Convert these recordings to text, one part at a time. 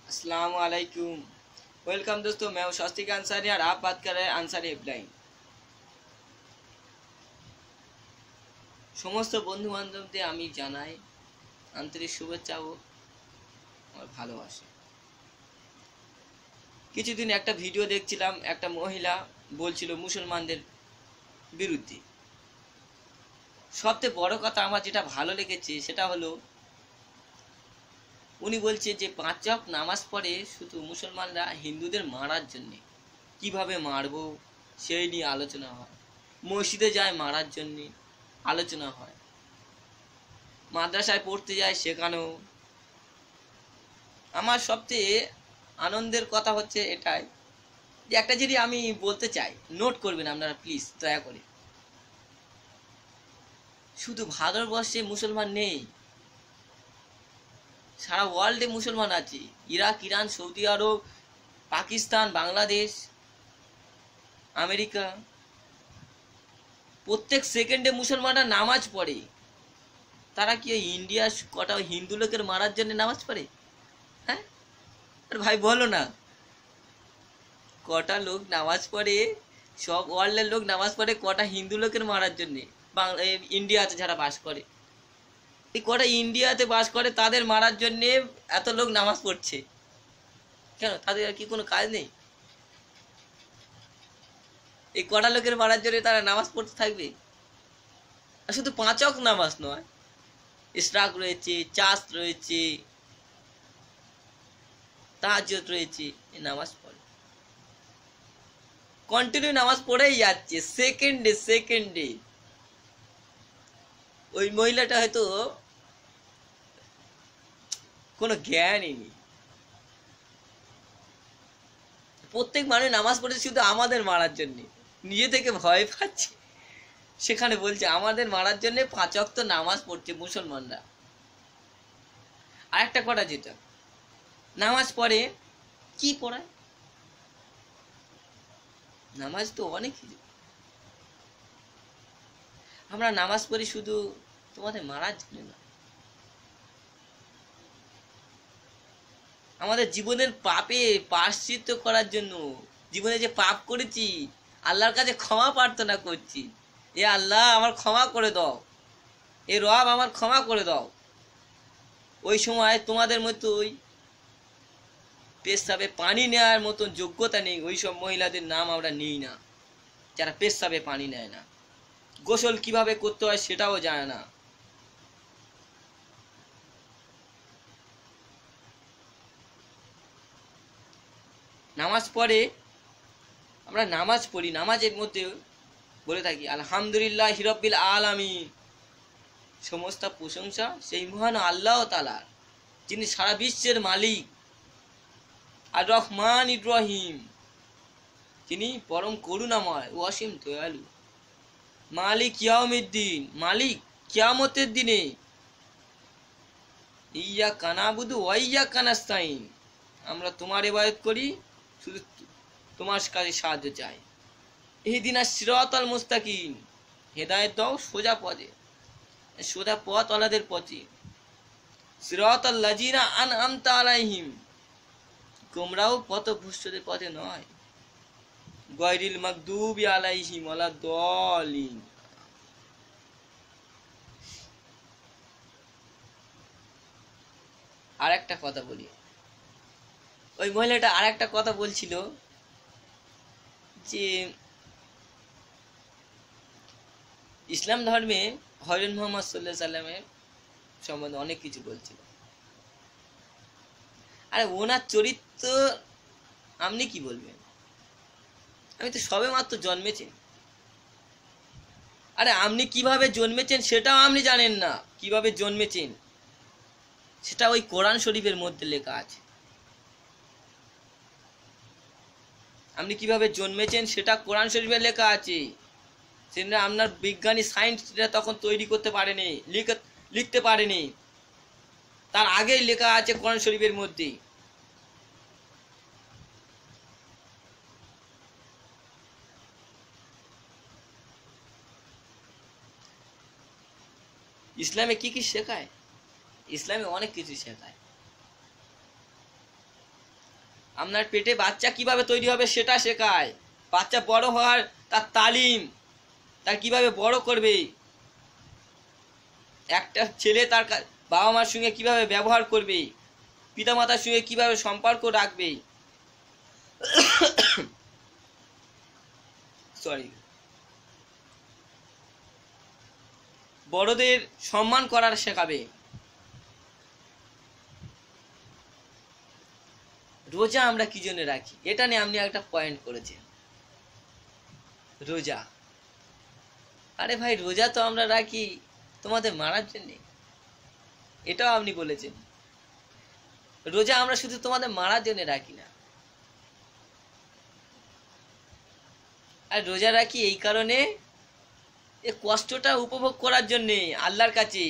अस्सलाम वालेकुम। वेलकम दोस्तों, मैं हूं स्वस्तिक अंसारी और आप बात कर रहे हैं अंसारी हेल्पलाइन। সমস্ত বন্ধু বান্ধবদের আমি জানাই আন্তরিক শুভেচ্ছা ও ভালোবাসা। কিছুদিন একটা ভিডিও দেখছিলাম, একটা মহিলা বলছিল মুসলমানদের বিরুদ্ধে। সবচেয়ে বড় কথা আমার যেটা ভালো লেগেছে সেটা হলো উনি বলছে যে 5 ওয়াক্ত নামাজ পড়ে শুধু মুসলমানরা হিন্দুদের মারার জন্যে, কিভাবে মারবো সেই নিয়ে আলোচনা হয়। মসজিদে যায় মারার জন্যে আলোচনা হয়, মাদ্রাসায় পড়তে যায় সেখানেও। আমার সবচেয়ে আনন্দের কথা হচ্ছে এটাই যে একটা যদি আমি বলতে চাই, নোট করবেন আপনারা প্লিজ দয়া করে। শুধু ভারতবর্ষে মুসলমান নেই, সারা ওয়ার্ল্ডে মুসলমান আছে। ইরাক, ইরান, সৌদি আরব, পাকিস্তান, বাংলাদেশ, আমেরিকা, প্রত্যেক সেকেন্ডে মুসলমানরা নামাজ পড়ে। তারা কি ওই ইন্ডিয়া কটা হিন্দু লোকের মারার জন্য নামাজ পড়ে? হ্যাঁ আর ভাই বলো না, কটা লোক নামাজ পড়ে? সব ওয়ার্ল্ডের লোক নামাজ পড়ে কটা হিন্দু লোকের মারার জন্যে? বাংলা ইন্ডিয়াতে যারা বাস করে, এই কটা ইন্ডিয়াতে বাস করে তাদের মারার জন্যে এত লোক নামাজ পড়ছে কেন? তাদের আর কি কোনো কাজ নেই? এই কটা লোকের মারার জন্য তারা নামাজ পড়তে থাকবে? আর শুধু 5 ওয়াক্ত নামাজ নয়, ইশরাক রয়েছে, চাষ রয়েছে, তাহাজ্জুদ রয়েছে, এই নামাজ পড়ে, কন্টিনিউ নামাজ পড়েই যাচ্ছে সেকেন্ডে সেকেন্ডে। ওই মহিলাটা হয়তো কোনো জ্ঞানই নেই। প্রত্যেক মানুষ নামাজ পড়েছে শুধু আমাদের মারার জন্যে, নিজে থেকে ভয় পাচ্ছে, সেখানে বলছে আমাদের মারার জন্য 5 ওয়াক্ত নামাজ পড়ছে মুসলমানরা। আর একটা কথা, যেটা নামাজ পড়ে কি পড়ায়? নামাজ তো অনেক কিছু। আমরা নামাজ পড়ি শুধু তোমাদের মারার জন্য না, আমাদের জীবনের পাপে প্রায়শ্চিত্ত করার জন্য। জীবনে যে পাপ করেছি আল্লাহর কাছে ক্ষমা প্রার্থনা করছি, এ আল্লাহ আমার ক্ষমা করে দাও, এ রব আমার ক্ষমা করে দাও। ওই সময় তোমাদের মতোই পেশাবে পানি নেওয়ার মতন যোগ্যতা নেই, ওই সব মহিলাদের নাম আমরা নিই না যারা পেশাবে পানি নেয় না, গোসল কিভাবে করতে হয় সেটাও জানে না। নামাজ পড়ে, আমরা নামাজ পড়ি, নামাজের মধ্যে বলে থাকি আলহামদুলিল্লাহ হিরব্বিল আলামিন, সমস্ত প্রশংসা সেই মহান আল্লাহ তাআলার, যিনি সারা বিশ্বের মালিক। আর রহমান ইব্রাহিম, তিনি পরম করুণাময় ও অসীম দয়ালু। মালিক ইয়াউমিদ্দিন, মালিক কিয়ামতের দিনে। ইয়্যাকা না'বুদু ওয়া ইয়্যাকা নাস্তাইন, আমরা তোমার ইবাদত করি, শুধু তোমার কাছে সাহায্য চাই। ইহদিনাস সিরাতাল মুস্তাকিম, হেদায়েত দাও সোজা পথে, সোজা পথওয়ালাদের পথে। সিরাতাল লাযিনা আনআমতা আলাইহিম, গোমরাহ পথভ্রষ্টদের পথে নয়। গায়রিল মাগদুবি আলাইহিম ওয়ালাদ-দাল্লিন। আর একটা কথা বলি, ওই মহিলাটা আর একটা কথা বলছিল যে ইসলাম ধর্মে হযরত মুহাম্মদ সাল্লাল্লাহু আলাইহি সাল্লামের সম্বন্ধে অনেক কিছু বলছিল। আরে ওনার চরিত্র আপনি কি বলবেন? আমি তো সবে মাত্র জন্মেছেন। আরে আপনি কিভাবে জন্মেছেন সেটাও আপনি জানেন না। কিভাবে জন্মেছেন সেটা ওই কোরআন শরীফের মধ্যে লেখা আছে। আপনি কিভাবে জন্মেছেন সেটা কোরআন শরীফে লেখা আছে। সেটা আপনার বিজ্ঞানী সায়েন্সরা তখন তৈরি করতে পারেনি, লিখতে পারেনি, তার আগেই লেখা আছে কোরআন শরীফের মধ্যে। ইসলামে কি কি শেখায়? ইসলামে অনেক কিছু শেখায়। আপনার পেটে বাচ্চা কিভাবে তৈরি হবে সেটা শেখায়। বাচ্চা বড় হওয়ার তার তালিম, তার কিভাবে বড় করবে, একটা ছেলে তার বাবা মার সঙ্গে কিভাবে ব্যবহার করবে, পিতামাতার সঙ্গে কিভাবে সম্পর্ক রাখবে, সরি, বড়দের সম্মান করার শেখাবে। রোজা আমরা কি জন্য রাখি, এটা নিয়ে আপনি একটা পয়েন্ট করেছেন। রোজা, আরে ভাই রোজা তো আমরা রাখি তোমাদের মারার জন্য, এটাও আপনি বলেছেন। রোজা আমরা শুধু তোমাদের মারার জন্য রাখি না, আর রোজা রাখি এই কারণে এ কষ্টটা উপভোগ করার জন্যে আল্লাহর কাছে,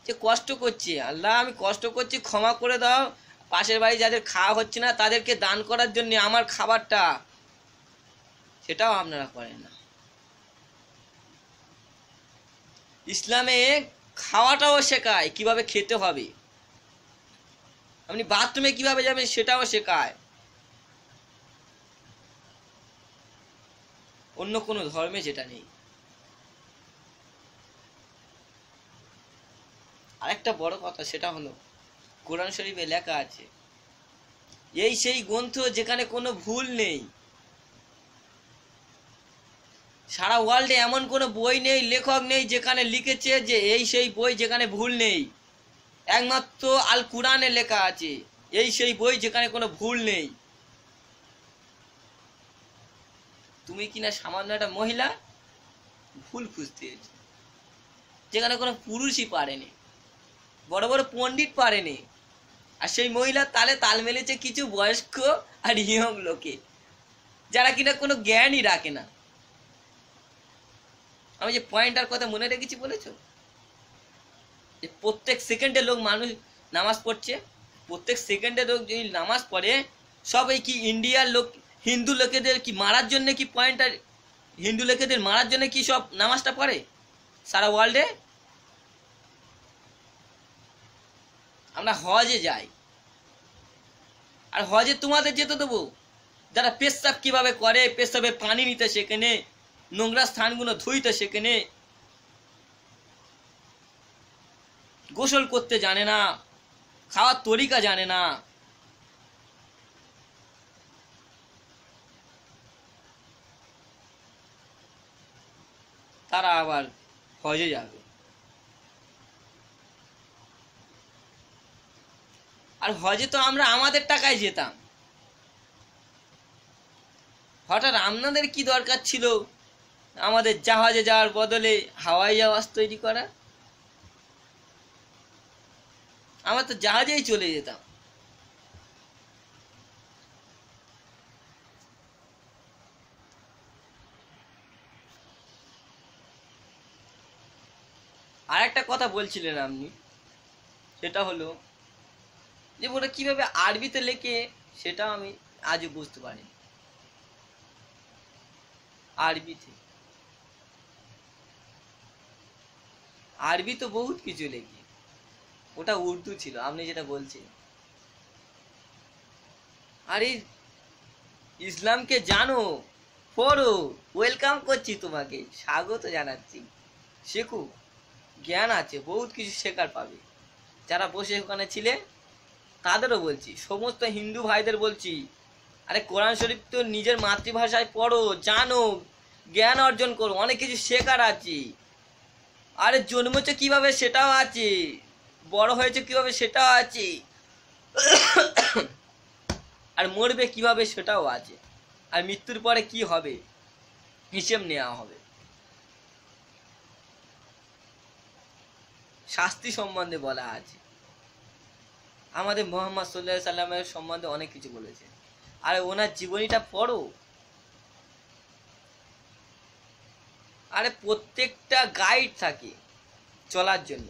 যে কষ্ট করছে, আল্লাহ আমি কষ্ট করছি ক্ষমা করে দাও, পাশের বাড়ি যাদের খাওয়া হচ্ছে না তাদেরকে দান করার জন্য আমার খাবারটা, সেটাও আপনারা করেন না। ইসলামে খাওয়াটাও শেখায়, কিভাবে খেতে হবে, আপনি বাথরুমে কিভাবে যাবেন সেটাও শেখায়। অন্য কোনো ধর্মে যেটা নেই। আরেকটা বড় কথা সেটা হলো কোরআন শরীফে লেখা আছে, এই সেই গ্রন্থ যেখানে কোনো ভুল নেই। সারা ওয়ার্ল্ডে এমন কোনো বই নেই, লেখক নেই যেখানে লিখেছে যে এই সেই বই যেখানে ভুল নেই। একমাত্র আল কুরআনে লেখা আছে এই সেই বই যেখানে কোনো ভুল নেই। তুমি কিনা সামান্য একটা মহিলা ভুল খুঁজতে এসেছো, যেখানে কোনো পুরুষই পারেনি, বড় বড় পণ্ডিত পারেনি, আর সেই মহিলা তালে তাল মেলেছে কিছু বয়স্ক আর ইয়ং লোকে, যারা কিনা কোনো জ্ঞানই রাখে না। আমি যে পয়েন্টার কথা মনে রেখেছি বলেছো, যে প্রত্যেক সেকেন্ডে লোক মানুষ নামাজ পড়ছে, প্রত্যেক সেকেন্ডে লোক যদি নামাজ পড়ে, সব এই কি ইন্ডিয়ার লোক, হিন্দু লোকেদের কি মারার জন্য কি পয়েন্টার, হিন্দু লোকেদের মারার জন্য কি সব নামাজটা পড়ে সারা ওয়ার্ল্ডে? আমরা হজে যাই, আর হজে তোমাদের যেতে দেবো যারা পেশাব কিভাবে করে, পেশাবে পানি নিতে সেখানে, নোংরা স্থানগুলো ধুইতে সেখানে, গোসল করতে জানে না, খাওয়ার তরিকা জানে না, তারা আবার হজে যাবে। আর হজে তো আমরা আমাদের টাকায় যেতাম, হঠাৎ আপনাদের কি দরকার ছিল আমাদের জাহাজে যাওয়ার বদলে হাওয়াই জাহাজ তৈরি করা? আমরা তো জাহাজেই চলে যেতাম। আর একটা কথা বলছিলেন আপনি, সেটা হলো যে ওটা কিভাবে আরবিতে লেখে সেটা আমি আজও বুঝতে পারি। আরবিতে, আরবি তো বহুত কিছু লেখে, ওটা উর্দু ছিল আপনি যেটা বলছেন। আরে ইসলামকে জানো, পড়ো, ওয়েলকাম করছি তোমাকে, স্বাগত জানাচ্ছি, শেখো, জ্ঞান আছে, বহুত কিছু শেখার পাবে। যারা বসে ওখানে ছিলে তাদেরও বলছি, সমস্ত হিন্দু ভাইদের বলছি, আরে কোরআন শরীফ তো নিজের মাতৃভাষায় পড়ো, জানো, জ্ঞান অর্জন করো, অনেক কিছু শেখার আছে। আরে জন্মেছে কিভাবে সেটাও আছে, বড় হয়েছে কিভাবে সেটাও আছে, আর মরবে কিভাবে সেটাও আছে, আর মৃত্যুর পরে কি হবে হিসেব নেওয়া হবে। শাস্তি সম্বন্ধে বলা আছে, আমাদের মোহাম্মদ সাল্লাল্লাহু আলাইহি সাল্লামের সম্বন্ধে অনেক কিছু বলেছে। আর ওনার জীবনীটা পড়ো, আরে প্রত্যেকটা গাইড থাকে চলার জন্য,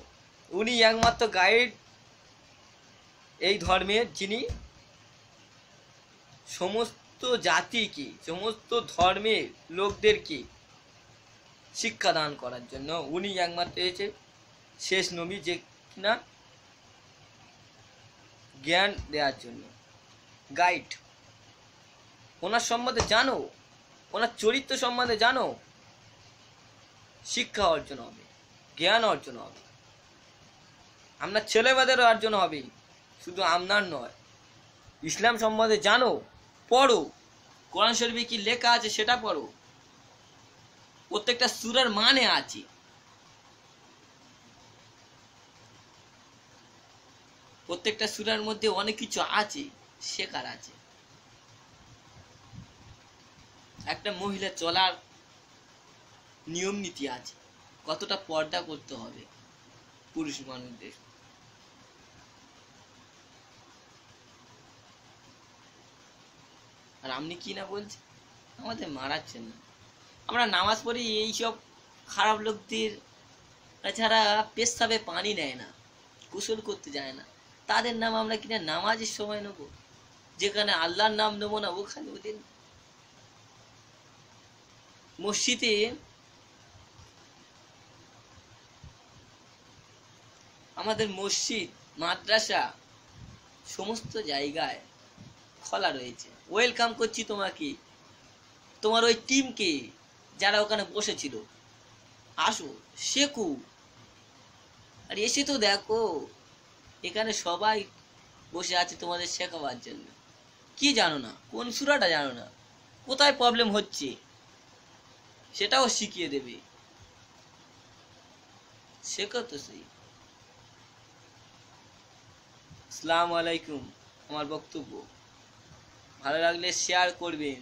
উনি একমাত্র গাইড এই ধর্মের, যিনি সমস্ত জাতিকে, সমস্ত ধর্মের লোকদেরকে শিক্ষা দান করার জন্য উনি একমাত্র হয়েছে শেষ নবী, যে কিনা জ্ঞান দেওয়ার জন্য। গাইড। ওনার সম্বন্ধে জানো, ওনার চরিত্র সম্বন্ধে জানো, শিক্ষা অর্জন হবে, জ্ঞান অর্জন হবে, আপনার ছেলেমেয়েদেরও অর্জন হবে, শুধু আপনার নয়। ইসলাম সম্বন্ধে জানো, পড়ো, কোরআন শরীফে কি লেখা আছে সেটা পড়ো, প্রত্যেকটা সূরার মানে আছে। প্রত্যেকটা সূরার মধ্যে অনেক কিছু আছে, শেখার আছে। একটা মহিলা চলার নিয়ম নীতি আছে, কতটা পর্দা করতে হবে পুরুষ মানুষদের। আর আপনি কি না বলছেন, আমাদের মারাচ্ছেন না। আমরা নামাজ পড়ি, এইসব খারাপ লোকদের ছাড়া পেশাবে পানি নেয় না, গোসল করতে যায় না, তাদের নাম আমরা কিনা নামাজের সময় নেবো? যেখানে আল্লাহর নাম নেবো না, ওখানে ওদের মসজিদে আমাদের মসজিদ, মাদ্রাসা সমস্ত জায়গায় খোলা রয়েছে। ওয়েলকাম করছি তোমাকে, তোমার ওই টিমকে যারা ওখানে বসেছিল, আসো, শেখো। আর এসে তো দেখো, এখানে সবাই বসে আছে তোমাদের শেখাবার জন্য। কি জানো না, কোন সূরাটা জানো না, কোথায় প্রবলেম হচ্ছে সেটাও শিখিয়ে দেবে। শেখো তো সেই। আসসালামু আলাইকুম। আমার বক্তব্য ভালো লাগলে শেয়ার করবেন।